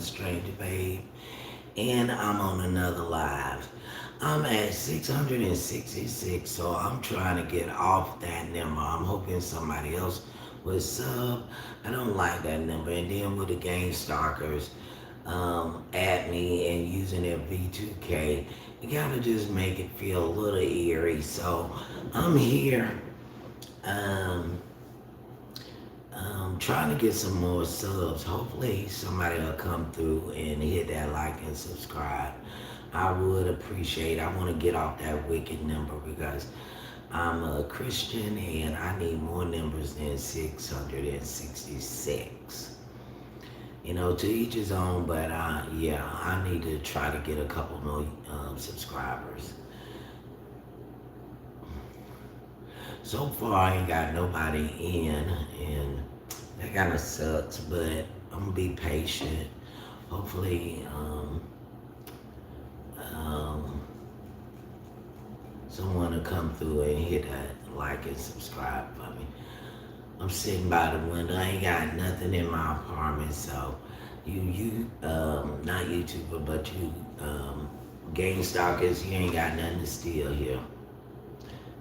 Stranger Babe, and I'm on another live. I'm at 666, so I'm trying to get off that number. I'm hoping somebody else would sub. I don't like that number. And then with the Game Stalkers at me and using their V2K, you gotta just make it feel a little eerie. So I'm here. Um, trying to get some more subs. Hopefully somebody will come through and hit that like and subscribe. I would appreciate. I want to get off that wicked number because I'm a Christian and I need more numbers than 666. You know, to each his own, but yeah, I need to try to get a couple more subscribers. So far, I ain't got nobody in, and that kind of sucks, but I'm gonna be patient. Hopefully, um, someone will come through and hit that like and subscribe for me. I'm sitting by the window. I ain't got nothing in my apartment, so not YouTuber, but you, game stalkers, you ain't got nothing to steal here.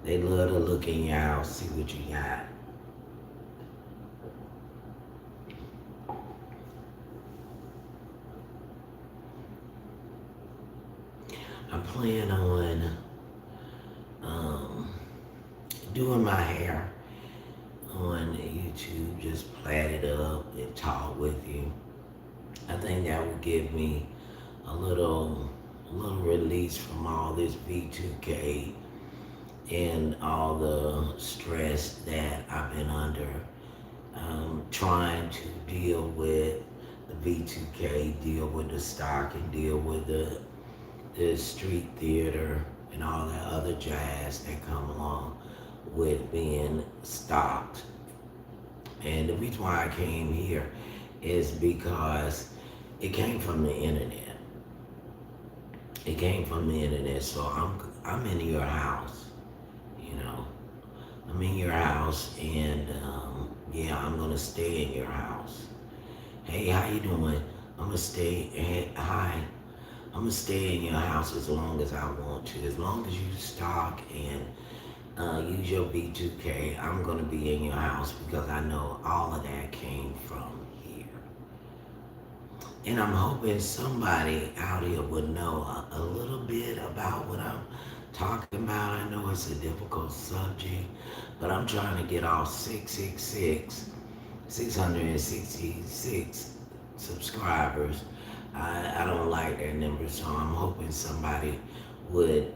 They love to look in your house, see what you got. I plan on doing my hair on YouTube, just plait it up and talk with you. I think that would give me a little release from all this V2K and all the stress that I've been under, trying to deal with the V2K, deal with the stock, and deal with the street theater and all that other jazz that come along with being stopped. And the reason why I came here is because it came from the internet. It came from the internet, so I'm in your house, you know. I'm in your house, and yeah, I'm gonna stay in your house. Hey, how you doing? I'm gonna stay. Hey, hi. I'm gonna stay in your house as long as I want to. As long as you stock and use your B2K, I'm gonna be in your house because I know all of that came from here. And I'm hoping somebody out here would know a little bit about what I'm talking about. I know it's a difficult subject, but I'm trying to get off 666 subscribers. I don't like that number, so I'm hoping somebody would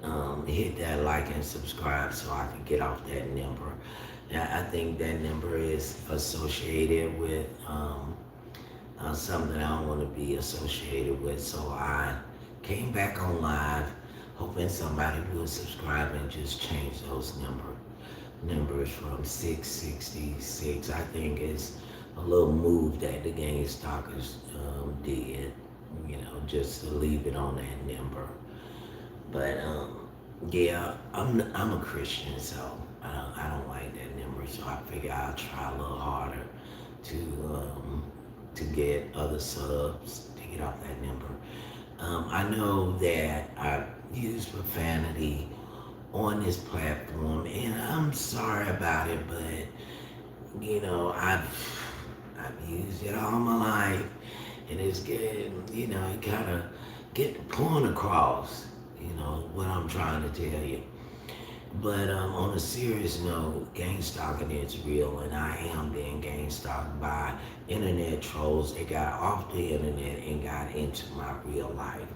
hit that like and subscribe so I can get off that number. I think that number is associated with something I don't want to be associated with. So I came back on live, hoping somebody would subscribe and just change those numbers from 666. I think it's a little move that the Game Stalkers did, you know, just to leave it on that number. But yeah, I'm a Christian, so I don't like that number. So I figure I'll try a little harder to get other subs to get off that number. I know that I use profanity on this platform, and I'm sorry about it, but you know I've used it all my life, and it's getting, you know, it kind of get the point across, you know, what I'm trying to tell you. But on a serious note, gang stalking is real, and I am being gang stalked by internet trolls that got off the internet and got into my real life.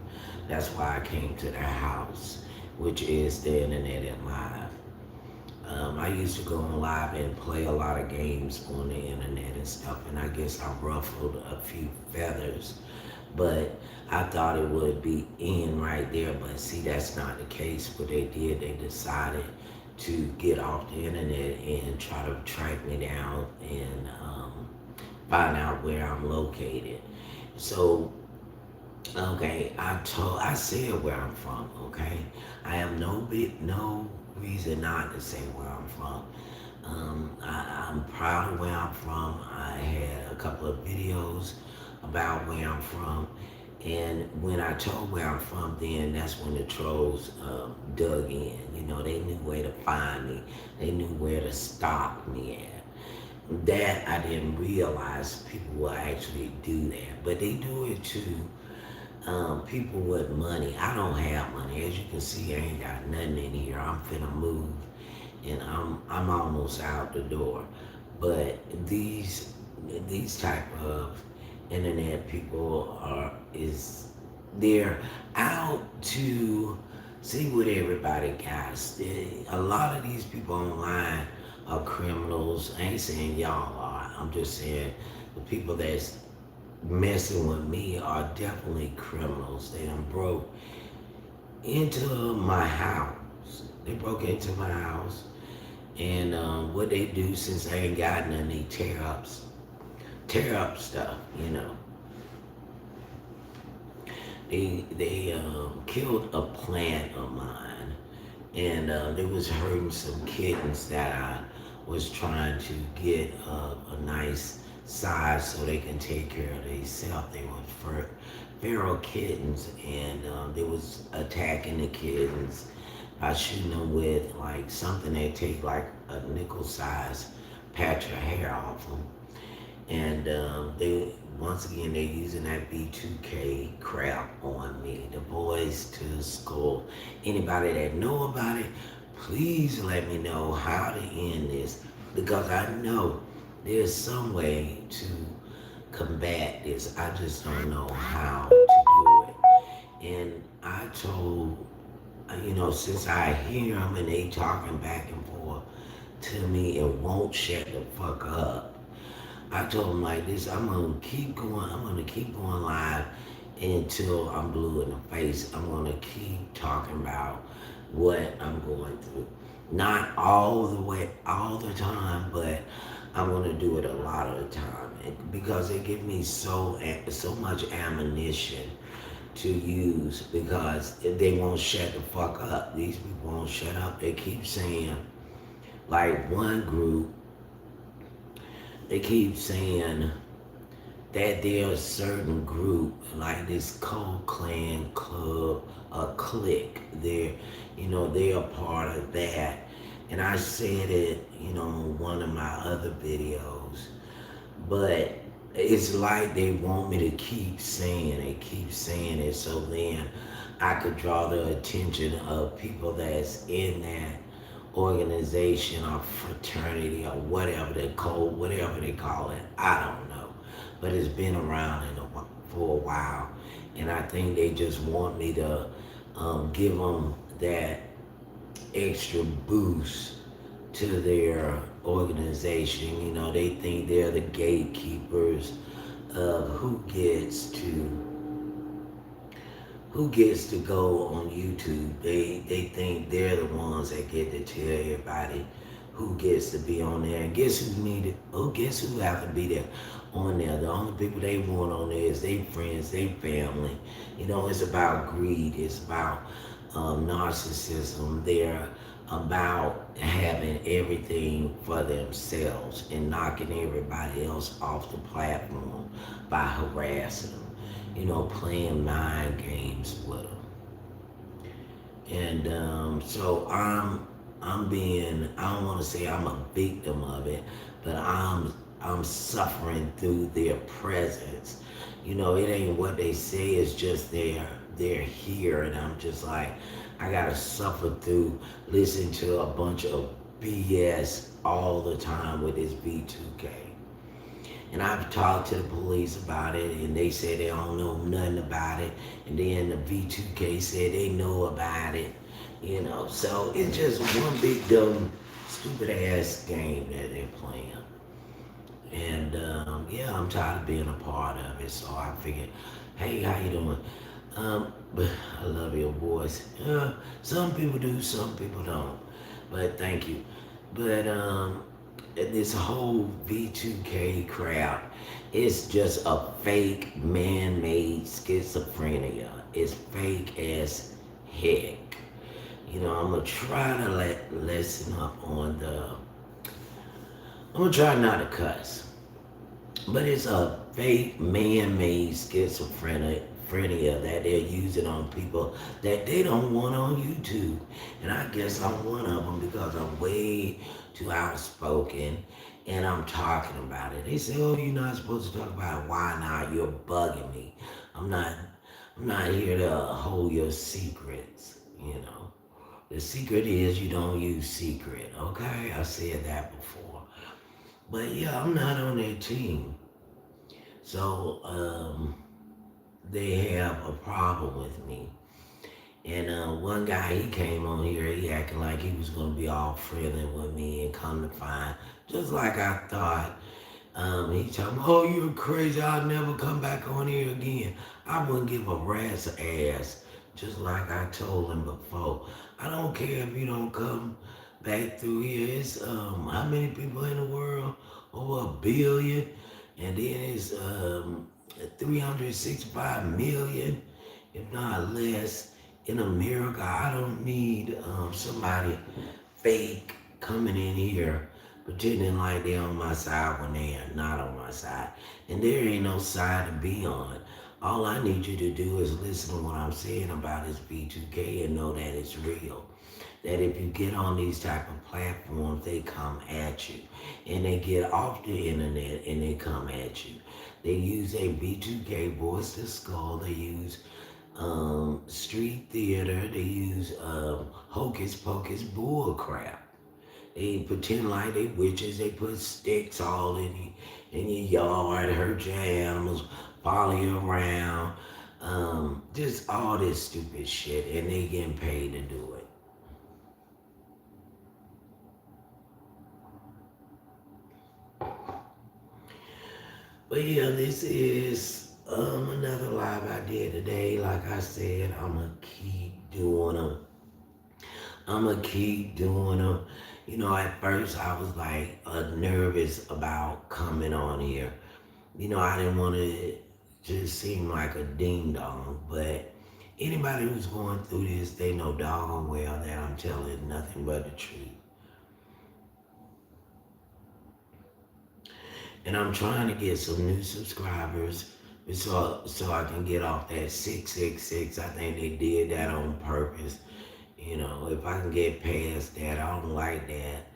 That's why I came to their house, which is the internet and live. I used to go on live and play a lot of games on the internet and stuff, and I guess I ruffled a few feathers. But I thought it would be in right there, but see, that's not the case. What they did, they decided to get off the internet and try to track me down and find out where I'm located. So, okay, I said where I'm from. Okay, I have no reason not to say where I'm from. I'm proud of where I'm from. I had a couple of videos about where I'm from. And when I told where I'm from, then that's when the trolls dug in. You know, they knew where to find me. They knew where to stalk me at. That I didn't realize people will actually do that, but they do it to people with money. I don't have money, as you can see. I ain't got nothing in here. I'm finna move, and I'm almost out the door. But these type of internet people they're out to see what everybody got. A lot of these people online are criminals. I ain't saying y'all are. I'm just saying the people that's messing with me are definitely criminals. They done broke into my house. They broke into my house. And what they do, since I ain't got none, they tear up stuff, you know. They killed a plant of mine, and they was hurting some kittens that I was trying to get a nice size so they can take care of themselves. They were feral kittens, and they was attacking the kittens by shooting them with like something that take like a nickel size patch of hair off them. And they once again they using that B2K crap on me. The boys to school. Anybody that know about it, please let me know how to end this, because I know there's some way to combat this. I just don't know how to do it. And I told, since I hear them and they talking back and forth to me and won't shut the fuck up, I told him like this: I'm gonna keep going. I'm gonna keep going live until I'm blue in the face. I'm gonna keep talking about what I'm going through. Not all the way, all the time, but I'm gonna do it a lot of the time, because it gives me so much ammunition to use, because they won't shut the fuck up. These people won't shut up. They keep saying, like one group, they keep saying that there's a certain group, like this Cold Clan Club, a clique. They're a part of that. And I said it, in one of my other videos. But it's like they want me to keep saying it, so then I could draw the attention of people that's in that organization or fraternity or whatever they call it. I don't know, but it's been around for a while, and I think they just want me to give them that extra boost to their organization. They think they're the gatekeepers of who gets to go on YouTube. They think they're the ones that get to tell everybody who gets to be on there. And guess who have to be there on there? The only people they want on there is their friends, their family. It's about greed. It's about narcissism. They're about having everything for themselves and knocking everybody else off the platform by harassing them. Playing mind games with them. And so I'm being, I don't want to say I'm a victim of it, but I'm suffering through their presence. It ain't what they say, it's just they're here, and I'm just like, I gotta suffer through listening to a bunch of BS all the time with this B2K. And I've talked to the police about it, and they said they don't know nothing about it. And then the V2K said they know about it. So it's just one big dumb, stupid ass game that they're playing. And yeah, I'm tired of being a part of it. So I figured, hey, how you doing? But I love your voice. Some people do, some people don't. But thank you. But this whole V2K crap, it's just a fake man-made schizophrenia. It's fake as heck. I'm gonna try to listen up on I'm gonna try not to cuss. But it's a fake man-made schizophrenia that they're using on people that they don't want on YouTube. And I guess I'm one of them because I'm way too outspoken and I'm talking about it. They say, "Oh, you're not supposed to talk about it. Why not? You're bugging me. I'm not. I'm not here to hold your secrets. You know, the secret is you don't use secret. Okay, I said that before. But yeah, I'm not on that team. So they have a problem with me. And one guy, he came on here, he acting like he was going to be all friendly with me and come to find, just like I thought. He told me, "Oh, you're crazy. I'll never come back on here again." I wouldn't give a rat's ass, just like I told him before. I don't care if you don't come back through here. It's how many people in the world? Over 1 billion, and then it's 365 million, if not less, in America. I don't need somebody fake coming in here pretending like they're on my side when they are not on my side. And there ain't no side to be on. All I need you to do is listen to what I'm saying about this B2K and know that it's real. That if you get on these type of platforms, they come at you. And they get off the internet and they come at you. They use a B2K voice to skull. They use street theater. They use hocus pocus bull crap. They pretend like they witches. They put sticks all in your yard, hurt your animals, follow you around. Just all this stupid shit, and they getting paid to do it. But yeah, this is another live I did today. Like I said, I'ma keep doing them. I'ma keep doing them. You know, at first I was like nervous about coming on here. You know, I didn't want to just seem like a ding dong, but anybody who's going through this, they know doggone well that I'm telling nothing but the truth. And I'm trying to get some new subscribers so I can get off that 666. I think they did that on purpose. You know, if I can get past that, I don't like that.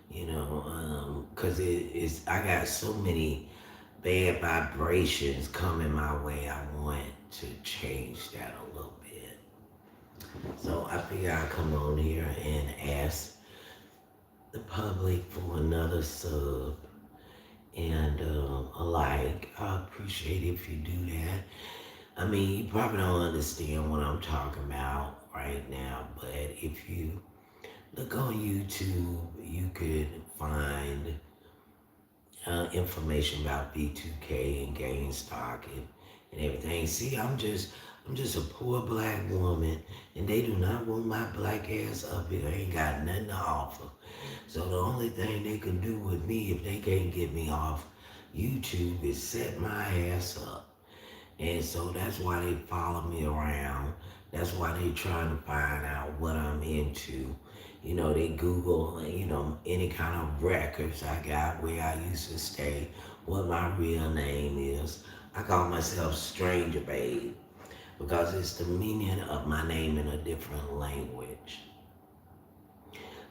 You know, cause it's I got so many bad vibrations coming my way. I want to change that a little bit. So I figure I'll come on here and ask the public for another sub and a like. I appreciate if you do that. I mean, you probably don't understand what I'm talking about right now, but if you look on YouTube, you could find information about B2K and GameStop and everything. See, I'm just a poor black woman, and they do not want my black ass up here. I ain't got nothing to offer. So the only thing they can do with me if they can't get me off YouTube is set my ass up. And so that's why they follow me around. That's why they trying to find out what I'm into. You know, they Google, any kind of records I got, where I used to stay, what my real name is. I call myself Stranger Babe because it's the meaning of my name in a different language.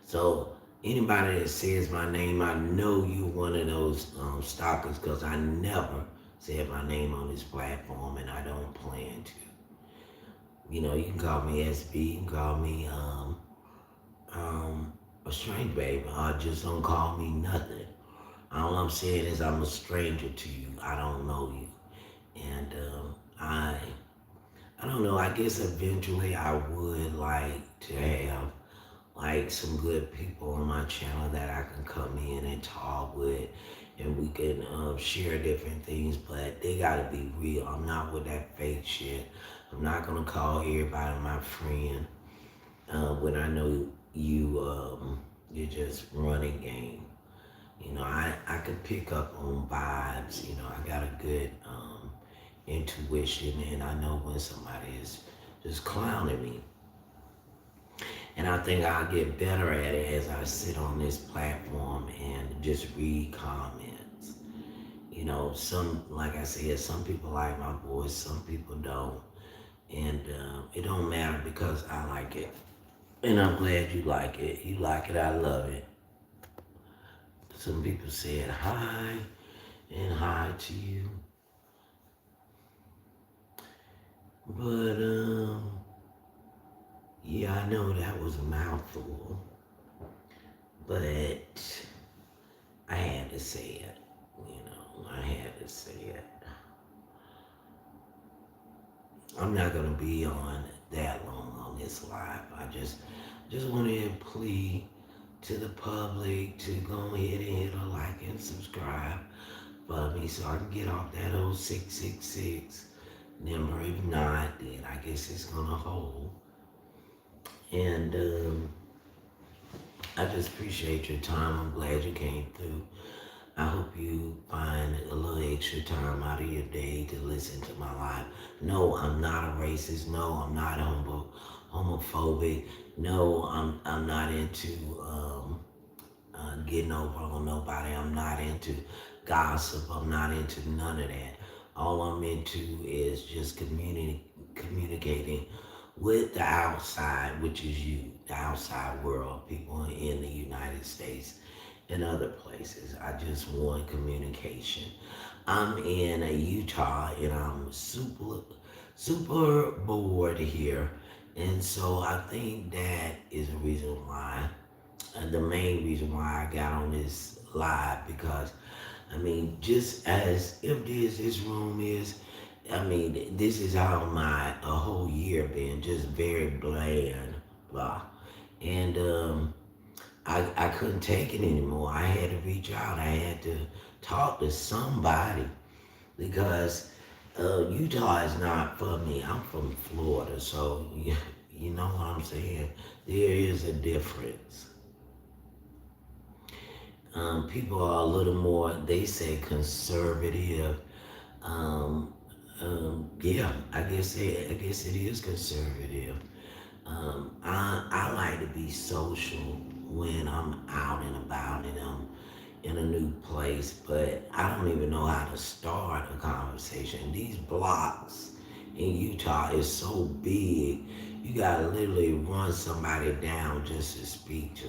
So anybody that says my name, I know you one of those stalkers because I never said my name on this platform and I don't plan to. You know, you can call me SB, you can call me a stranger baby, or just don't call me nothing. All I'm saying is I'm a stranger to you. I don't know you. And I don't know, I guess eventually I would like to have like some good people on my channel that I can come in and talk with and we can share different things, but they gotta be real. I'm not with that fake shit. I'm not gonna call everybody my friend when I know you're just running game. You know, I could pick up on vibes. You know, I got a good intuition and I know when somebody is just clowning me. And I think I'll get better at it as I sit on this platform and just read comments. Some, like I said, some people like my voice, some people don't. And it don't matter because I like it. And I'm glad you like it. You like it, I love it. Some people said hi and hi to you. But, yeah, I know that was a mouthful. But I had to say it. I had to say it. I'm not gonna be on that long on this live. I just want to plea to the public to go ahead and hit a like and subscribe for me so I can get off that old 666 number. If not, then I guess it's gonna hold. And I just appreciate your time. I'm glad you came through. I hope you find a little extra time out of your day to listen to my live. No, I'm not a racist. No, I'm not homophobic. No, I'm not into getting over on nobody. I'm not into gossip. I'm not into none of that. All I'm into is just communicating with the outside, which is you, the outside world, people in the United States and other places. I just want communication. I'm in Utah and I'm super bored here. And so I think that is the reason why, the main reason why I got on this live because I mean, just as empty as this room is, I mean, this is how my a whole year been, just very bland, blah. And I couldn't take it anymore. I had to reach out. I had to talk to somebody because Utah is not for me. I'm from Florida, so you know what I'm saying. There is a difference. People are a little more, they say, conservative. Um, yeah, I guess it is conservative. I like to be social when I'm out and about and I'm in a new place, but I don't even know how to start a conversation. These blocks in Utah is so big, you gotta literally run somebody down just to speak to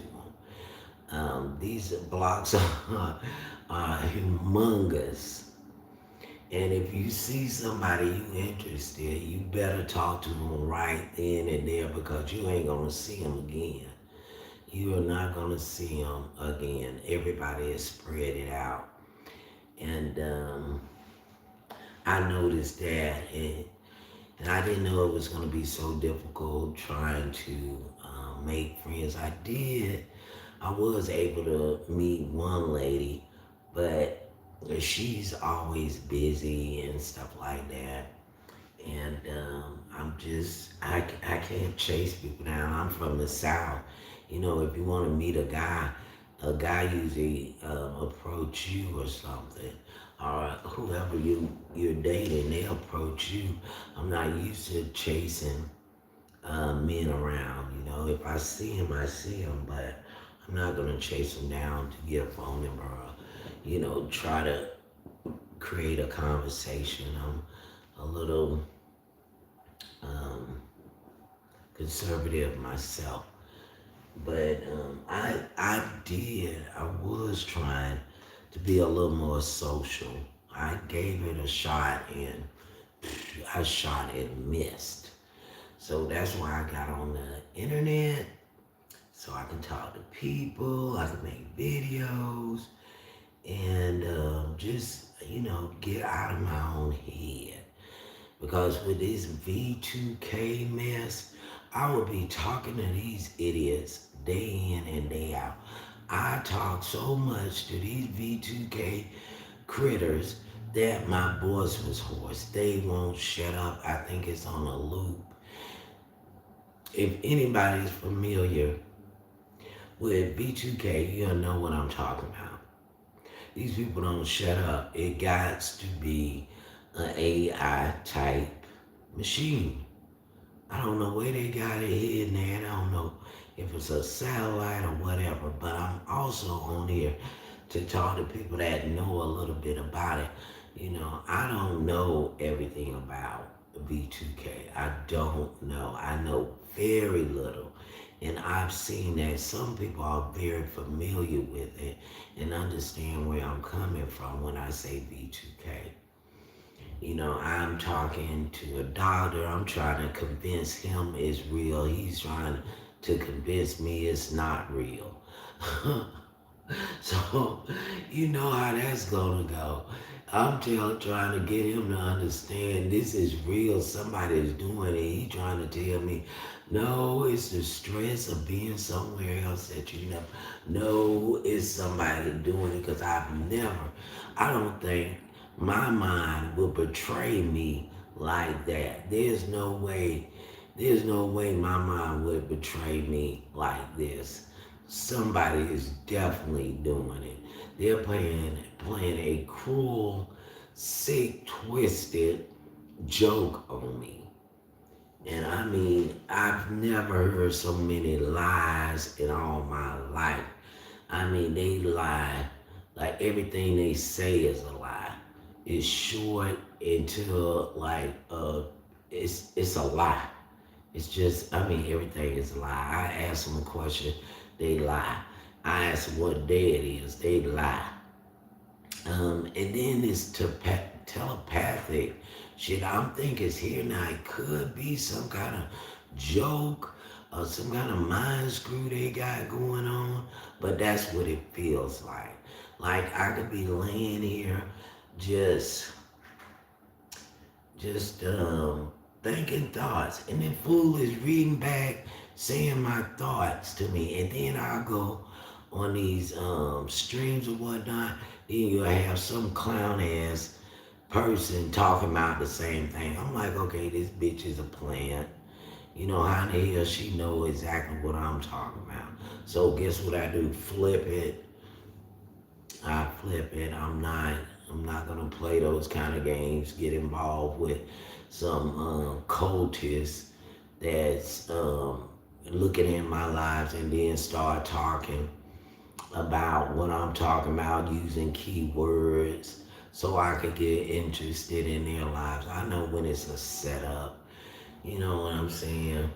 them. These blocks are humongous. And if you see somebody you interested, you better talk to them right then and there because you ain't gonna see them again. You are not gonna see them again. Everybody is spread it out. And I noticed that, and I didn't know it was gonna be so difficult trying to make friends. I was able to meet one lady, but she's always busy and stuff like that. And I can't chase people down. I'm from the South. If you want to meet a guy usually approach you or something, or whoever you're dating, they approach you. I'm not used to chasing men around. If I see him, I see him, but I'm not gonna chase him down to get a phone number or, try to create a conversation. I'm a little um, conservative myself, but I was trying to be a little more social. I gave it a shot and I shot and missed. So that's why I got on the internet so I can talk to people, I can make videos, and just, get out of my own head. Because with this V2K mess, I would be talking to these idiots day in and day out. I talk so much to these V2K critters that my voice was hoarse. They won't shut up. I think it's on a loop. If anybody's familiar with V2K, you'll know what I'm talking about. These people don't shut up. It got to be an AI type machine. I don't know where they got it hidden there. I don't know if it's a satellite or whatever, but I'm also on here to talk to people that know a little bit about it. I don't know everything about V2K. I don't know. I know very little. And I've seen that some people are very familiar with it and understand where I'm coming from when I say V2K. I'm talking to a doctor. I'm trying to convince him it's real. He's trying to convince me it's not real. So, you know how that's gonna go. Trying to get him to understand this is real. Somebody is doing it. He trying to tell me, no, it's the stress of being somewhere else that you know. No, it's somebody doing it because I don't think my mind will betray me like that. There's no way my mind would betray me like this. Somebody is definitely doing it. They're playing a cruel, sick, twisted joke on me. And I mean, I've never heard so many lies in all my life. I mean, they lie like everything they say is a lie. It's short until it's a lie. It's just, I mean, everything is a lie. I ask them a question, they lie. I ask them what day it is, they lie. And then it's telepathic shit. I'm thinking it's here now. It could be some kind of joke or some kind of mind screw they got going on, but that's what it feels like. Like I could be laying here just thinking thoughts, and then fool is reading back, saying my thoughts to me, and then I'll go on these streams or whatnot. Then you'll have some clown ass person talking about the same thing. I'm like, okay, this bitch is a plant. How the hell she know exactly what I'm talking about? So guess what I do? Flip it. I flip it. I'm not gonna play those kind of games. Get involved with some cultists that's looking at my lives and then start talking about what I'm talking about using keywords so I could get interested in their lives. I know when it's a setup. You know what I'm saying?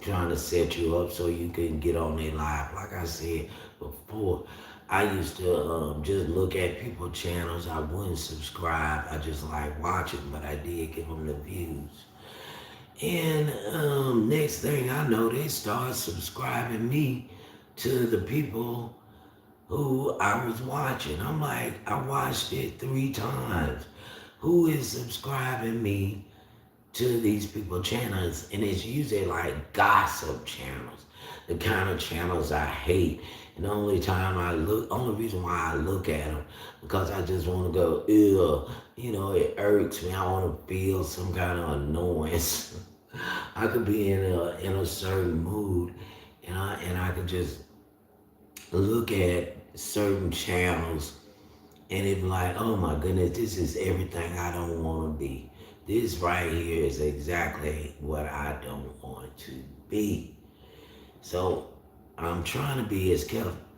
Trying to set you up so you can get on their live. Like I said before, I used to just look at people's channels. I wouldn't subscribe. I just like watching, but I did give them the views. And next thing I know, they start subscribing me to the people who I was watching. I'm like, I watched it 3 times. Who is subscribing me to these people channels? And it's usually like gossip channels, the kind of channels I hate. And the only reason why I look at them, because I just want to go, ew, it irks me. I want to feel some kind of annoyance. I could be in a certain mood, and I could just look at certain channels, and it be like, oh my goodness, this is everything I don't want to be. This right here is exactly what I don't want to be. So I'm trying to be as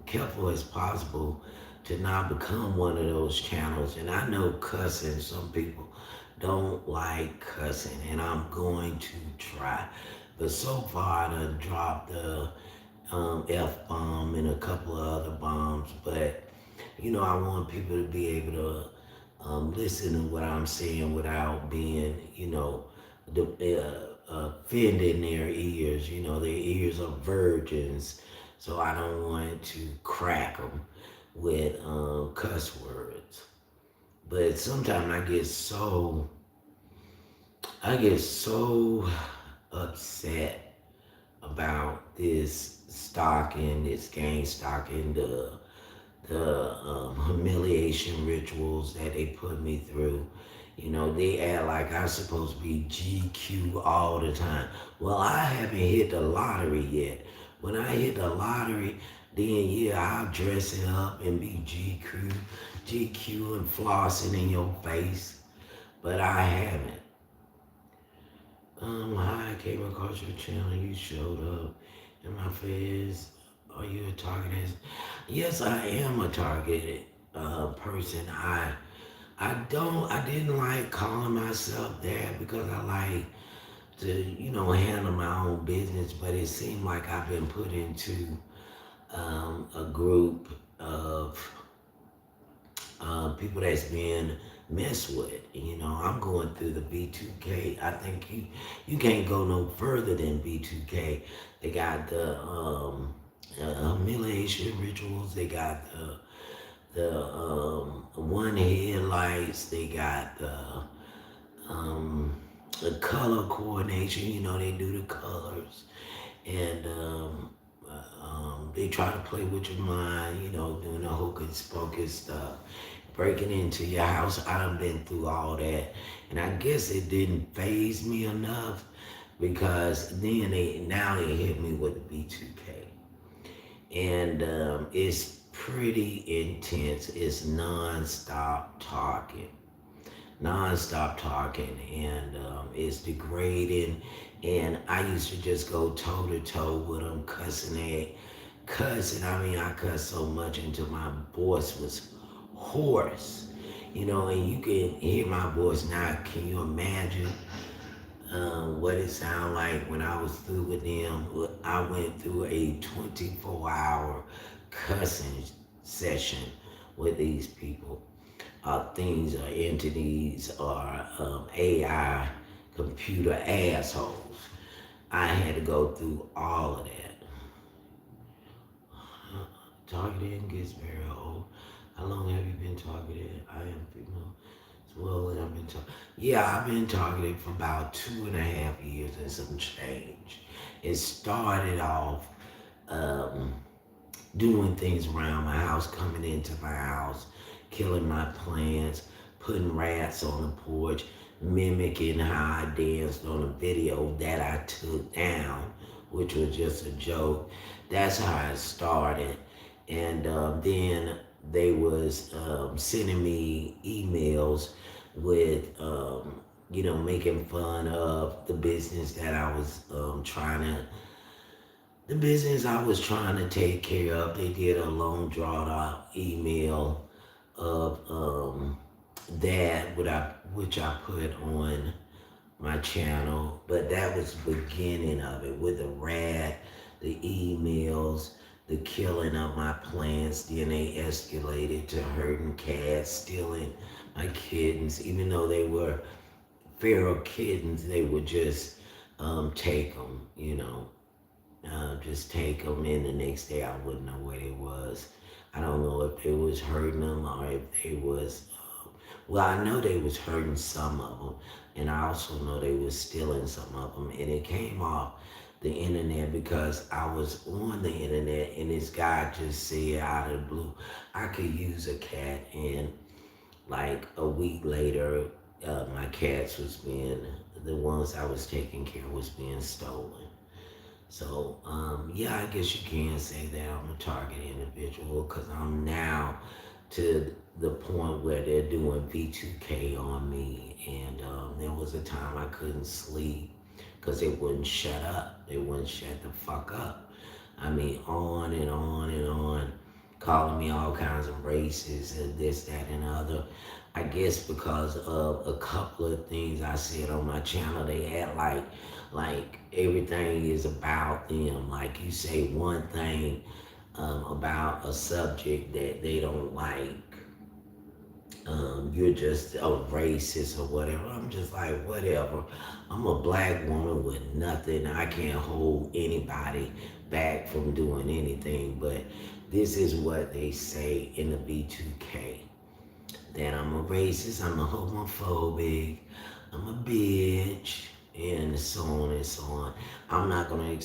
careful as possible to not become one of those channels. And I know cussing, some people don't like cussing, and I'm going to try. But so far, I done dropped the F-bomb and a couple of other bombs. But, I want people to be able to listen to what I'm saying without being, offending their ears. Their ears are virgins, so I don't want to crack them with cuss words. But sometimes I get so upset about this gang stalking, the humiliation rituals that they put me through. They act like I'm supposed to be GQ all the time. Well, I haven't hit the lottery yet. When I hit the lottery, then yeah, I'll dress it up and be GQ and flossing in your face. But I haven't. Hi, I came across your channel. You showed up in my face. Are you a targeted? Yes, I am a targeted person. I didn't like calling myself that because I like to, handle my own business, but it seemed like I've been put into a group of people that's being messed with. I'm going through the B2K. I think you can't go no further than B2K. They got the humiliation rituals. They got the one headlights. They got um, the color coordination. They do the colors, and they try to play with your mind. Doing the hocus pocus stuff, breaking into your house. I done been through all that, and I guess it didn't phase me enough because then they hit me with the B2K, and it's pretty intense. It's nonstop talking, and it's degrading. And I used to just go toe to toe with them, cussing. I mean, I cussed so much until my voice was hoarse. And you can hear my voice now. Can you imagine what it sounded like when I was through with them? I went through a 24-hour cussing session with these people. Things or entities or AI computer assholes. I had to go through all of that. Targeted gets very old. How long have you been targeted? I am female as well, and I've been targeted. Yeah, I've been targeted for about 2.5 years and some change. It started off um, doing things around my house, coming into my house, killing my plants, putting rats on the porch, mimicking how I danced on a video that I took down, which was just a joke. That's how it started. And then they was sending me emails with, making fun of the business I was trying to take care of. They did a long drawn out email of which I put on my channel, but that was the beginning of it with the rat, the emails, the killing of my plants. Then they escalated to hurting cats, stealing my kittens, even though they were feral kittens. They would just take them, just take them, and the next day I wouldn't know where they was. I don't know if they was hurting them or if they was. Well, I know they was hurting some of them, and I also know they was stealing some of them. And it came off the internet because I was on the internet, and this guy just said out of the blue, I could use a cat, and like a week later, my cats was being the ones I was taking care of was being stolen. So, yeah, I guess you can say that I'm a target individual because I'm now to the point where they're doing V2K on me. And there was a time I couldn't sleep because they wouldn't shut up. They wouldn't shut the fuck up. I mean, on and on and on, calling me all kinds of races and this, that, and the other. I guess because of a couple of things I said on my channel, they had like everything is about them. Like you say one thing about a subject that they don't like, you're just a racist or whatever. I'm just like, whatever. I'm a black woman with nothing. I can't hold anybody back from doing anything. But this is what they say in the B2K. That I'm a racist, I'm a homophobic, I'm a bitch, and so on and so on. I'm not gonna,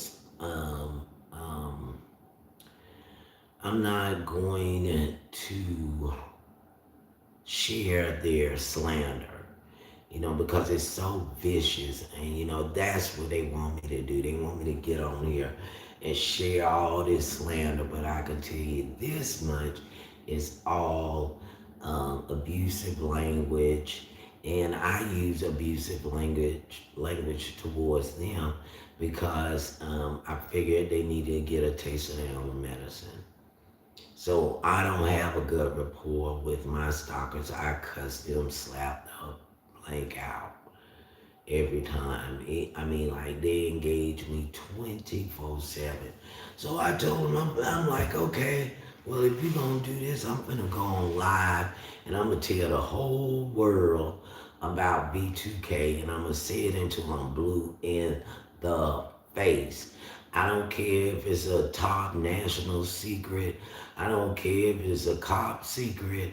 I'm not going to share their slander, because it's so vicious. And, that's what they want me to do. They want me to get on here and share all this slander. But I can tell you this much, it's all abusive language and I use abusive language towards them because I figured they need to get a taste of their own medicine. So I don't have a good rapport with my stalkers. I cuss them, slap the blank out every time. I mean, like they engage me 24/7. So I told them, I'm like, okay, well, if you're gonna do this, I'm gonna go on live and I'm gonna tell the whole world about B2K and I'm gonna say it until I'm blue in the face. I don't care if it's a top national secret. I don't care if it's a cop secret.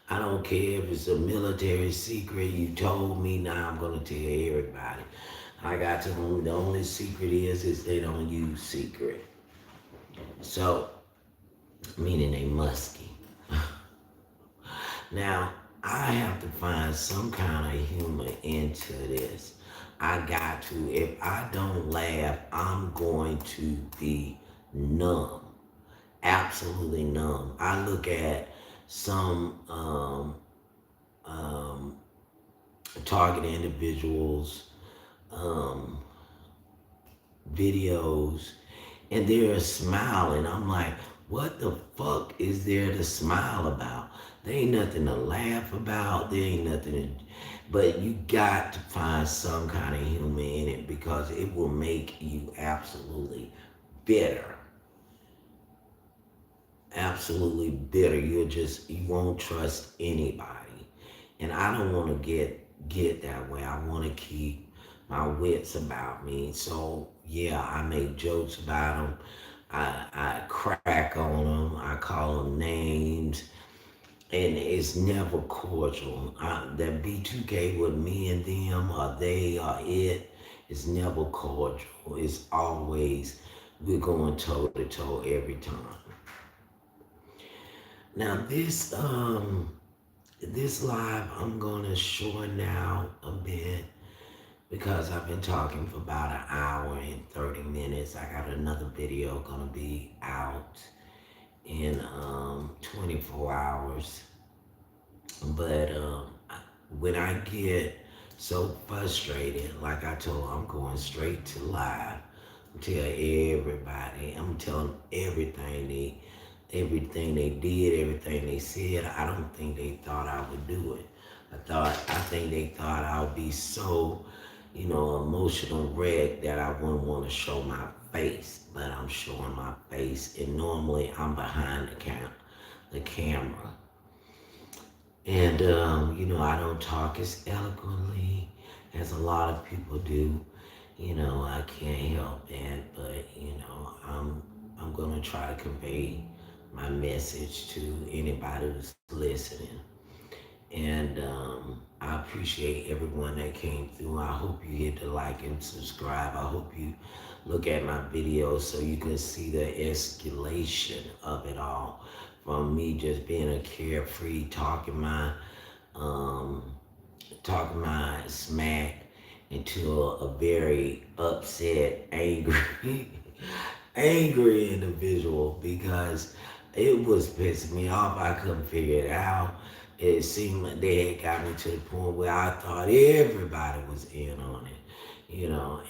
I don't care if it's a military secret. You told me, now I'm gonna tell everybody. I got to them. The only secret is they don't use secret. So, meaning they musky. Now, I have to find some kind of humor into this. I got to. If I don't laugh, I'm going to be numb. Absolutely numb. I look at some um, target individuals um, videos and they're smiling. I'm like, what the fuck is there to smile about? There ain't nothing to laugh about. There ain't nothing to, but you got to find some kind of humor in it because it will make you absolutely bitter. Absolutely bitter. You won't trust anybody. And I don't want to get that way. I want to keep my wits about me. So yeah, I make jokes about them. I crack on them. I call them names, and it's never cordial. That B2K with me and them, or they, or it, is never cordial. It's always we're going toe to toe every time. Now this live I'm gonna shorten out a bit because I've been talking for about an hour and 30 minutes. I got another video gonna be out in 24 hours. But when I get so frustrated, like I told, I'm going straight to live. I'm telling everybody. I'm telling everything they did, everything they said. I don't think they thought I would do it. I think they thought I would be so, emotional wreck that I wouldn't want to show my face. But I'm showing my face, and normally I'm behind the camera. And, I don't talk as eloquently as a lot of people do. I can't help that, but, I'm going to try to convey my message to anybody who's listening. And I appreciate everyone that came through. I hope you hit the like and subscribe. I hope you look at my videos so you can see the escalation of it all. From me just being a carefree, um, talking my smack into a very upset, angry, angry individual because it was pissing me off. I couldn't figure it out. It seemed like they had got me to the point where I thought everybody was in on it,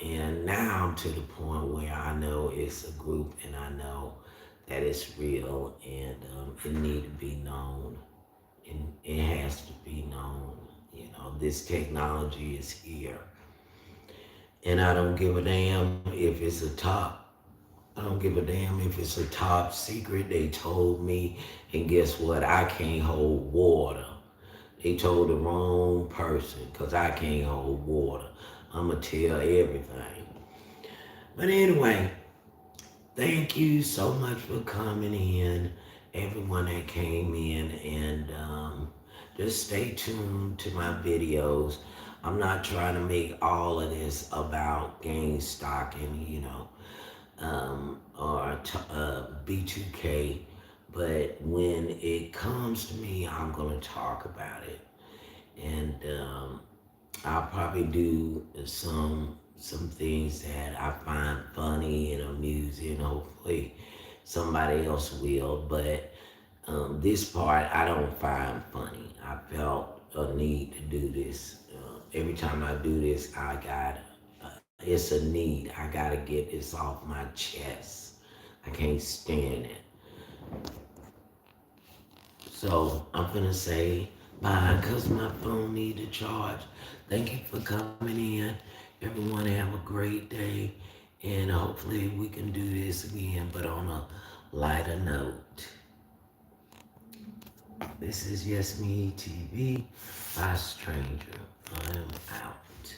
and now I'm to the point where I know it's a group and I know that it's real and it need to be known and it has to be known. This technology is here and I don't give a damn if it's a top. I don't give a damn if it's a top secret. They told me, and guess what? I can't hold water. They told the wrong person because I can't hold water. I'm going to tell everything. But anyway, thank you so much for coming in, everyone that came in, and just stay tuned to my videos. I'm not trying to make all of this about gang stalking, or B2K, but when it comes to me, I'm going to talk about it. And I'll probably do some things that I find funny and amusing. Hopefully somebody else will, but this part I don't find funny. I felt a need to do this. Every time I do this, it's a need. I gotta get this off my chest. I can't stand it. So I'm gonna say bye because my phone need to charge. Thank you for coming in. Everyone have a great day. And hopefully we can do this again, but on a lighter note. This is Yesme TV by Stranger. I am out.